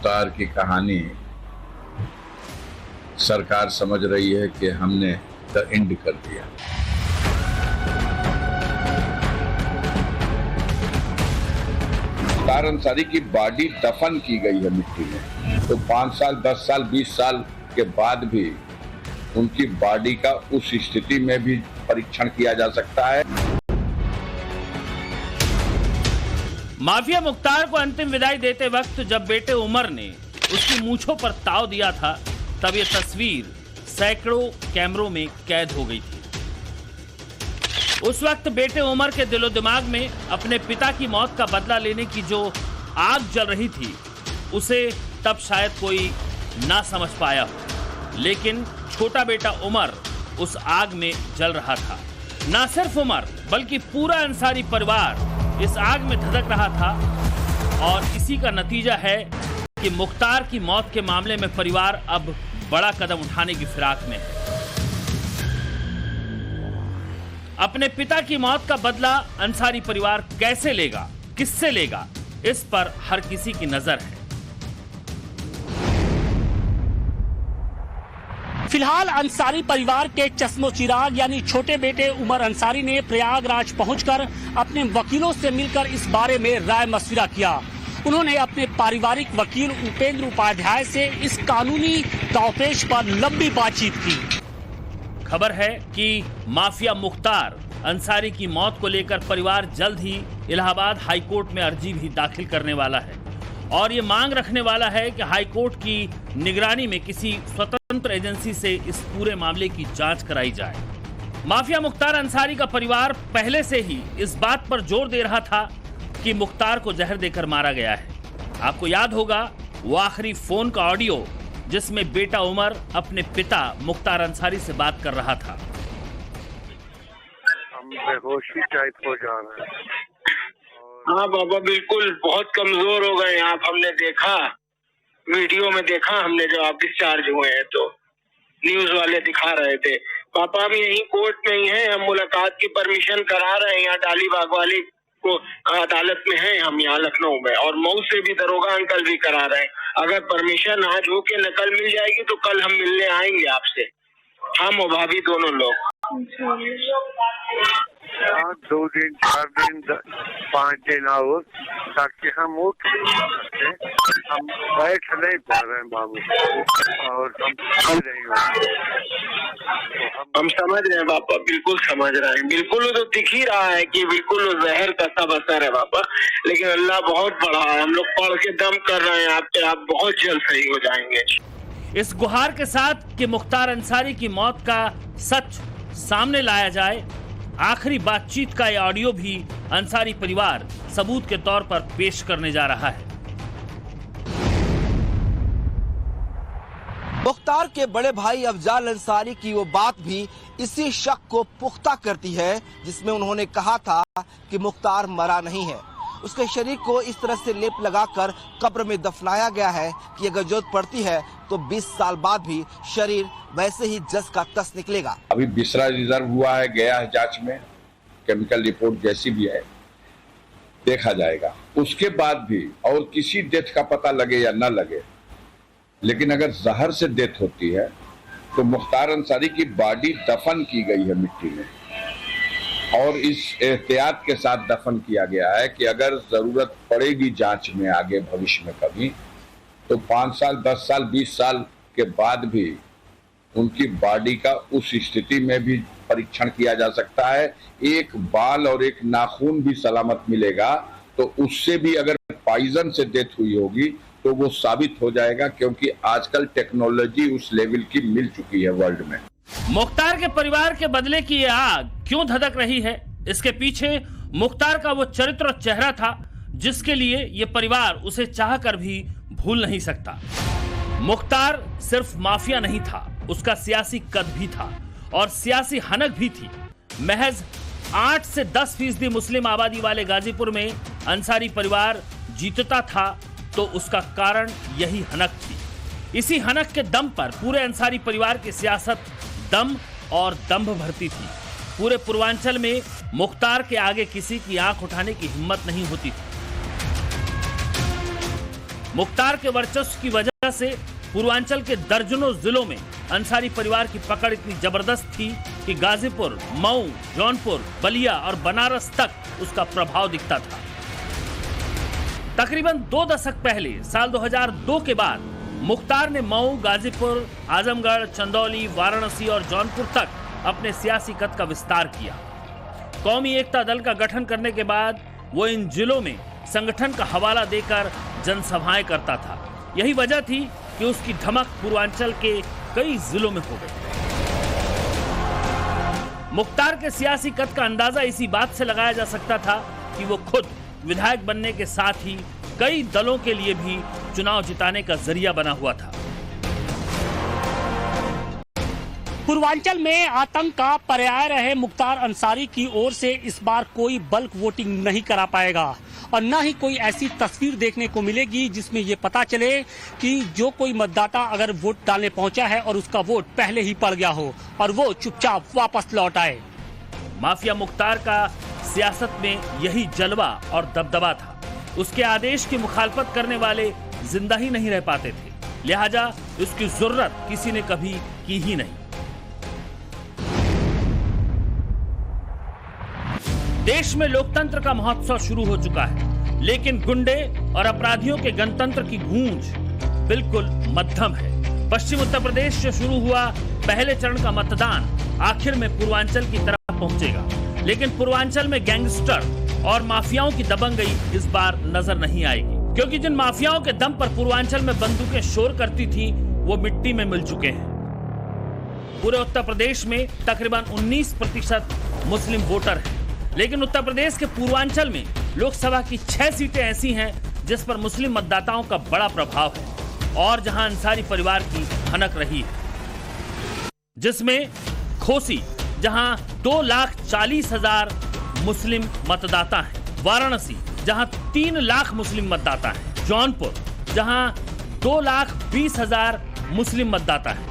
मुख्तार की कहानी सरकार समझ रही है कि हमने द एंड कर दिया। मुख्तार अंसारी की बॉडी दफन की गई है मिट्टी में, तो 5 साल 10 साल 20 साल के बाद भी उनकी बॉडी का उस स्थिति में भी परीक्षण किया जा सकता है। माफिया मुख्तार को अंतिम विदाई देते वक्त जब बेटे उमर ने उसकी मूंछों पर ताव दिया था, तब ये तस्वीर सैकड़ों कैमरों में कैद हो गई थी। उस वक्त बेटे उमर के दिलो दिमाग में अपने पिता की मौत का बदला लेने की जो आग जल रही थी, उसे तब शायद कोई ना समझ पाया हो, लेकिन छोटा बेटा उमर उस आग में जल रहा था। ना सिर्फ उमर बल्कि पूरा अंसारी परिवार इस आग में धधक रहा था, और इसी का नतीजा है कि मुख्तार की मौत के मामले में परिवार अब बड़ा कदम उठाने की फिराक में है। अपने पिता की मौत का बदला अंसारी परिवार कैसे लेगा, किससे लेगा, इस पर हर किसी की नजर है। फिलहाल अंसारी परिवार के चश्मो चिराग यानी छोटे बेटे उमर अंसारी ने प्रयागराज पहुंचकर अपने वकीलों से मिलकर इस बारे में राय मशविरा किया। उन्होंने अपने पारिवारिक वकील उपेंद्र उपाध्याय से इस कानूनी दांवपेच पर लंबी बातचीत की। खबर है कि माफिया मुख्तार अंसारी की मौत को लेकर परिवार जल्द ही इलाहाबाद हाईकोर्ट में अर्जी भी दाखिल करने वाला है, और ये मांग रखने वाला है कि हाईकोर्ट की निगरानी में किसी स्वतंत्र एजेंसी से इस पूरे मामले की जांच कराई जाए। माफिया मुख्तार अंसारी का परिवार पहले से ही इस बात पर जोर दे रहा था कि मुख्तार को जहर देकर मारा गया है। आपको याद होगा वो आखिरी फोन का ऑडियो जिसमें बेटा उमर अपने पिता मुख्तार अंसारी से बात कर रहा था। हम बेहोशी टाइप हो जा रहे हैं। हाँ बाबा, बिल्कुल बहुत कमजोर हो गए आप। हमने देखा, वीडियो में देखा हमने, जब आप डिस्चार्ज हुए हैं तो न्यूज वाले दिखा रहे थे। पापा हम यहीं कोर्ट में ही हैं, हम मुलाकात की परमिशन करा रहे हैं, यहाँ डालीबाग वाली को अदालत में हैं हम यहाँ लखनऊ में, और मऊ से भी दरोगा अंकल भी करा रहे हैं। अगर परमिशन आज हो के नकल मिल जाएगी तो कल हम मिलने आएंगे आपसे, हम और भाभी दोनों लोग। 2 दिन 4 दिन 5 दिन आओ, ताकि हम उठ सकते। हम बैठ नहीं पा रहे हैं बाबू, और हम समझ रहे हैं। हम समझ रहे हैं पापा, बिल्कुल समझ रहे हैं। बिल्कुल वो तो दिख ही रहा है कि बिल्कुल वो जहर का सब असर है पापा, लेकिन अल्लाह बहुत बड़ा है। हम लोग पढ़ के दम कर रहे हैं आप पे, आप बहुत जल्द सही हो जाएंगे। इस गुहार के साथ कि मुख्तार अंसारी की मौत का सच सामने लाया जाए, आखिरी बातचीत का यह ऑडियो भी अंसारी परिवार सबूत के तौर पर पेश करने जा रहा है। मुख्तार के बड़े भाई अफजाल अंसारी की वो बात भी इसी शक को पुख्ता करती है, जिसमें उन्होंने कहा था कि मुख्तार मरा नहीं है। उसके शरीर को इस तरह से लेप लगाकर कब्र में दफनाया गया है कि अगर जरूरत पड़ती है तो 20 साल बाद भी शरीर वैसे ही जस का तस निकलेगा। अभी बिसरा रिजर्व हुआ है, गया है जांच में, केमिकल रिपोर्ट जैसी भी है देखा जाएगा। उसके बाद भी और किसी डेथ का पता लगे या न लगे, लेकिन अगर जहर से डेथ होती है तो मुख्तार अंसारी की बॉडी दफन की गई है मिट्टी में, और इस एहतियात के साथ दफन किया गया है कि अगर जरूरत पड़ेगी जांच में आगे भविष्य में कभी, तो 5 साल 10 साल 20 साल के बाद भी उनकी बॉडी का उस स्थिति में भी परीक्षण किया जा सकता है। एक बाल और एक नाखून भी सलामत मिलेगा, तो उससे भी अगर पॉइजन से डेथ हुई होगी तो वो साबित हो जाएगा, क्योंकि आजकल टेक्नोलॉजी उस लेवल की मिल चुकी है वर्ल्ड में। मुख्तार के परिवार के बदले की ये आग क्यों धधक रही है? इसके पीछे मुख्तार का वो चरित्र और चेहरा था जिसके लिए ये परिवार उसे चाहकर भी भूल नहीं सकता। मुख्तार सिर्फ माफिया नहीं था, उसका सियासी कद भी था और सियासी हनक भी थी। महज 8 से 10% मुस्लिम आबादी वाले गाजीपुर में अंसारी परिवार जीतता था, तो उसका कारण यही हनक थी। इसी हनक के दम पर पूरे अंसारी परिवार की सियासत दम और दंभ भरती थी। पूरे पूर्वांचल में मुख्तार के आगे किसी की आंख उठाने की हिम्मत नहीं होती थी। मुख्तार के वर्चस्व की वजह से पूर्वांचल के दर्जनों जिलों में अंसारी परिवार की पकड़ इतनी जबरदस्त थी कि गाजीपुर, मऊ, जौनपुर, बलिया और बनारस तक उसका प्रभाव दिखता था। तकरीबन 2 दशक पहले साल 2002 के बाद मुख्तार ने मऊ, गाजीपुर, आजमगढ़, चंदौली, वाराणसी और जौनपुर तक अपने सियासी कद का विस्तार किया। कौमी एकता दल का गठन करने के बाद वो इन जिलों में संगठन का हवाला देकर जनसभाएं करता था। यही वजह थी कि उसकी धमक पूर्वांचल के कई जिलों में हो गई। मुख्तार के सियासी कद का अंदाजा इसी बात से लगाया जा सकता था कि वो खुद विधायक बनने के साथ ही कई दलों के लिए भी चुनाव जिताने का जरिया बना हुआ था। पूर्वांचल में आतंक का पर्याय रहे मुख्तार अंसारी की ओर से इस बार कोई बल्क वोटिंग नहीं करा पाएगा और न ही कोई ऐसी तस्वीर देखने को मिलेगी जिसमें ये पता चले कि जो कोई मतदाता अगर वोट डालने पहुंचा है और उसका वोट पहले ही पड़ गया हो और वो चुपचाप वापस लौट आए। माफिया मुख्तार का सियासत में यही जलवा और दबदबा था। उसके आदेश की मुखालफत करने वाले जिंदा ही नहीं रह पाते थे, लिहाजा उसकी जरूरत किसी ने कभी की ही नहीं। देश में लोकतंत्र का महोत्सव शुरू हो चुका है, लेकिन गुंडे और अपराधियों के गणतंत्र की गूंज बिल्कुल मध्यम है। पश्चिम उत्तर प्रदेश से शुरू हुआ पहले चरण का मतदान आखिर में पूर्वांचल की तरफ पहुंचेगा, लेकिन पूर्वांचल में गैंगस्टर और माफियाओं की दबंगई इस बार नजर नहीं आएगी, क्योंकि जिन माफियाओं के दम पर पूर्वांचल में बंदूकें शोर करती थी वो मिट्टी में मिल चुके हैं। पूरे उत्तर प्रदेश में तकरीबन 19% मुस्लिम वोटर हैं, लेकिन उत्तर प्रदेश के पूर्वांचल में लोकसभा की 6 सीटें ऐसी हैं जिस पर मुस्लिम मतदाताओं का बड़ा प्रभाव है और जहां अंसारी परिवार की भनक रही है, जिसमें खोसी जहां 2,40,000 मुस्लिम मतदाता हैं, वाराणसी जहां 3 लाख मुस्लिम मतदाता हैं, जौनपुर जहां 2,20,000 मुस्लिम मतदाता हैं,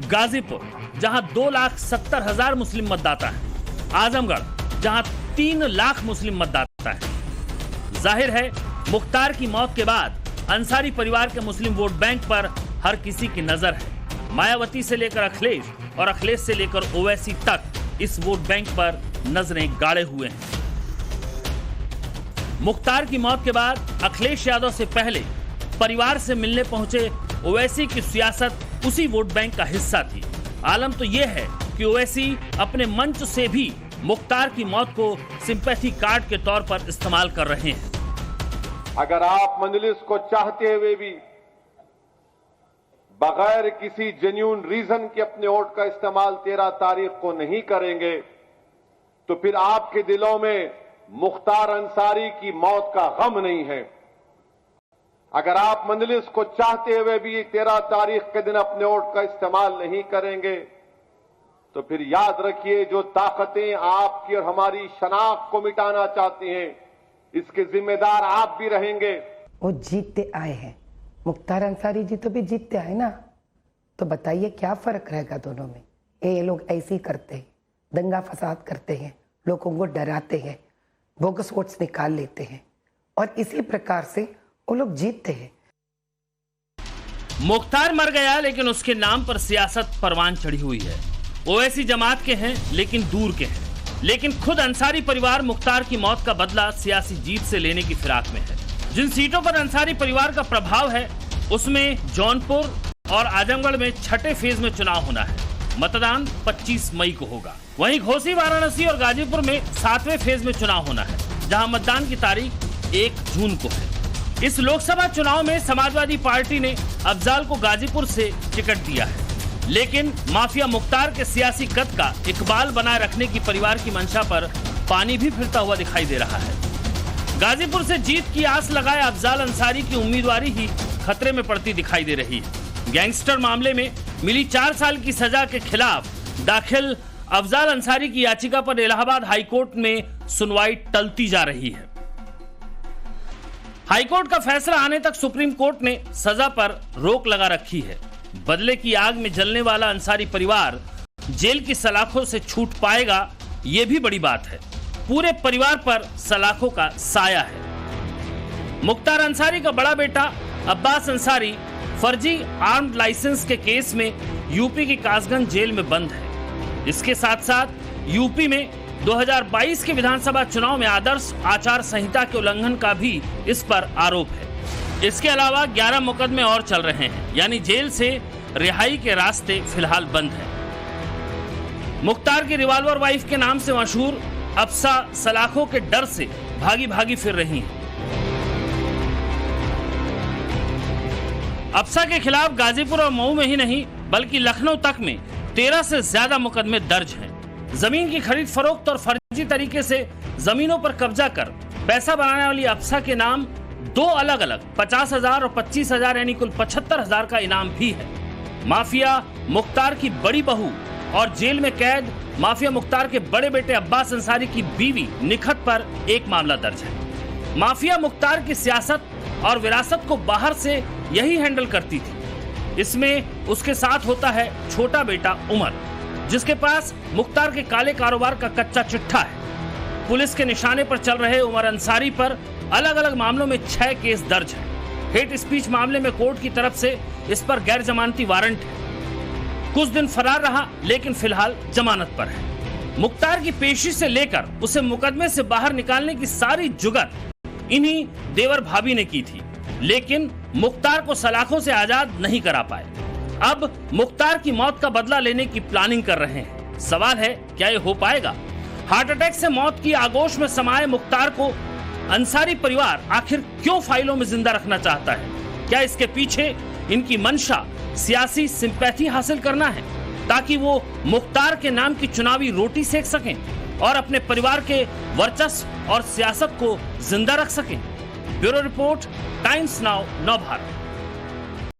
गाजीपुर जहां 2,70,000 मुस्लिम मतदाता हैं, आजमगढ़ जहां 3 लाख मुस्लिम मतदाता हैं। जाहिर है मुख्तार की मौत के बाद अंसारी परिवार के मुस्लिम वोट बैंक पर हर किसी की नजर है। मायावती से लेकर अखिलेश और अखिलेश से लेकर ओवैसी तक इस वोट बैंक पर नजरें गाड़े हुए हैं। मुख्तार की मौत के बाद अखिलेश यादव से पहले परिवार से मिलने पहुंचे ओवैसी की सियासत उसी वोट बैंक का हिस्सा थी। आलम तो यह है कि ओवैसी अपने मंच से भी मुख्तार की मौत को सिंपैथी कार्ड के तौर पर इस्तेमाल कर रहे हैं। अगर आप मंजलिस को चाहते हुए भी बगैर किसी जेन्युइन रीजन के अपने वोट का इस्तेमाल 13 तारीख को नहीं करेंगे तो फिर आपके दिलों में मुख्तार अंसारी की मौत का गम नहीं है। अगर आप मंजलिस को चाहते हुए भी 13 तारीख के दिन अपने वोट का इस्तेमाल नहीं करेंगे तो फिर याद रखिए जो ताकतें आपकी और हमारी शनाख्त को मिटाना चाहती हैं, इसके जिम्मेदार आप भी रहेंगे। वो जीतते आए हैं, मुख्तार अंसारी जी तो भी जीतते आए ना, तो बताइए क्या फर्क रहेगा दोनों में। ये लोग ऐसे ही करते हैं, दंगा फसाद करते हैं, लोगों को डराते हैं, बोगस वोट्स निकाल लेते हैं और इसी प्रकार से वो लोग जीतते हैं। मुख्तार मर गया लेकिन उसके नाम पर सियासत परवान चढ़ी हुई है। ओवैसी जमात के हैं लेकिन दूर के हैं, लेकिन खुद अंसारी परिवार मुख्तार की मौत का बदला सियासी जीत से लेने की फिराक में है। जिन सीटों पर अंसारी परिवार का प्रभाव है उसमें जौनपुर और आजमगढ़ में 6ठे फेज में चुनाव होना है। मतदान 25 मई को होगा। वहीं घोसी, वाराणसी और गाजीपुर में 7वें फेज में चुनाव होना है, जहां मतदान की तारीख 1 जून को है। इस लोकसभा चुनाव में समाजवादी पार्टी ने अफजाल को गाजीपुर से टिकट दिया है, लेकिन माफिया मुख्तार के सियासी कद का इकबाल बनाए रखने की परिवार की मंशा पर पानी भी फिरता हुआ दिखाई दे रहा है। गाजीपुर से जीत की आस लगाए अफजाल अंसारी की उम्मीदवारी ही खतरे में पड़ती दिखाई दे रही है। गैंगस्टर मामले में मिली 4 साल की सजा के खिलाफ दाखिल अफजाल अंसारी की याचिका पर इलाहाबाद हाईकोर्ट में सुनवाई टलती जा रही है। हाईकोर्ट का फैसला आने तक सुप्रीम कोर्ट ने सजा पर रोक लगा रखी है। बदले की आग में जलने वाला अंसारी परिवार जेल की सलाखों से छूट पाएगा, यह भी बड़ी बात है। पूरे परिवार पर सलाखों का साया है। मुख्तार अंसारी का बड़ा बेटा अब्बास अंसारी फर्जी आर्म्ड लाइसेंस के केस में यूपी की कासगंज जेल में बंद है। इसके साथ साथ यूपी में 2022 के विधानसभा चुनाव में आदर्श आचार संहिता के उल्लंघन का भी इस पर आरोप है। इसके अलावा 11 मुकदमे और चल रहे हैं, यानी जेल से रिहाई के रास्ते फिलहाल बंद हैं। मुख्तार की रिवॉल्वर वाइफ के नाम से मशहूर अफसा सलाखों के डर से भागी भागी फिर रही हैं। अफसा के खिलाफ गाजीपुर और मऊ में ही नहीं बल्कि लखनऊ तक में 13 से ज्यादा मुकदमे दर्ज हैं। जमीन की खरीद फरोख्त और फर्जी तरीके से जमीनों पर कब्जा कर पैसा बनाने वाली अफसा के नाम 2 अलग अलग 50,000 और 25,000 यानी कुल 75,000 का इनाम भी है। माफिया मुख्तार की बड़ी बहू और जेल में कैद माफिया मुख्तार के बड़े बेटे अब्बास अंसारी की बीवी निखत पर एक मामला दर्ज है। माफिया मुख्तार की सियासत और विरासत को बाहर से यही हैंडल करती थी। इसमें उसके साथ होता है छोटा बेटा उमर, जिसके पास मुख्तार के काले कारोबार का कच्चा चिट्ठा है। पुलिस के निशाने पर चल रहे उमर अंसारी पर अलग अलग मामलों में 6 केस दर्ज है। हेट स्पीच मामले में कोर्ट की तरफ से इस पर गैर जमानती वारंट है। कुछ दिन फरार रहा लेकिन फिलहाल जमानत पर है। मुख्तार की पेशी से लेकर उसे मुकदमे से बाहर निकालने की सारी जुगत इन्हीं देवर भाभी ने की थी, लेकिन मुख्तार को सलाखों से आजाद नहीं करा पाए। अब मुख्तार की मौत का बदला लेने की प्लानिंग कर रहे हैं। सवाल है, क्या ये हो पाएगा? हार्ट अटैक से मौत की आगोश में समाये मुख्तार को अंसारी परिवार आखिर क्यों फाइलों में जिंदा रखना चाहता है? क्या इसके पीछे इनकी मंशा सियासी सिंपैथी हासिल करना है ताकि वो मुख्तार के नाम की चुनावी रोटी सेक सकें और अपने परिवार के वर्चस्व और सियासत को जिंदा रख सकें? ब्यूरो रिपोर्ट, टाइम्स नाउ, नव भारत।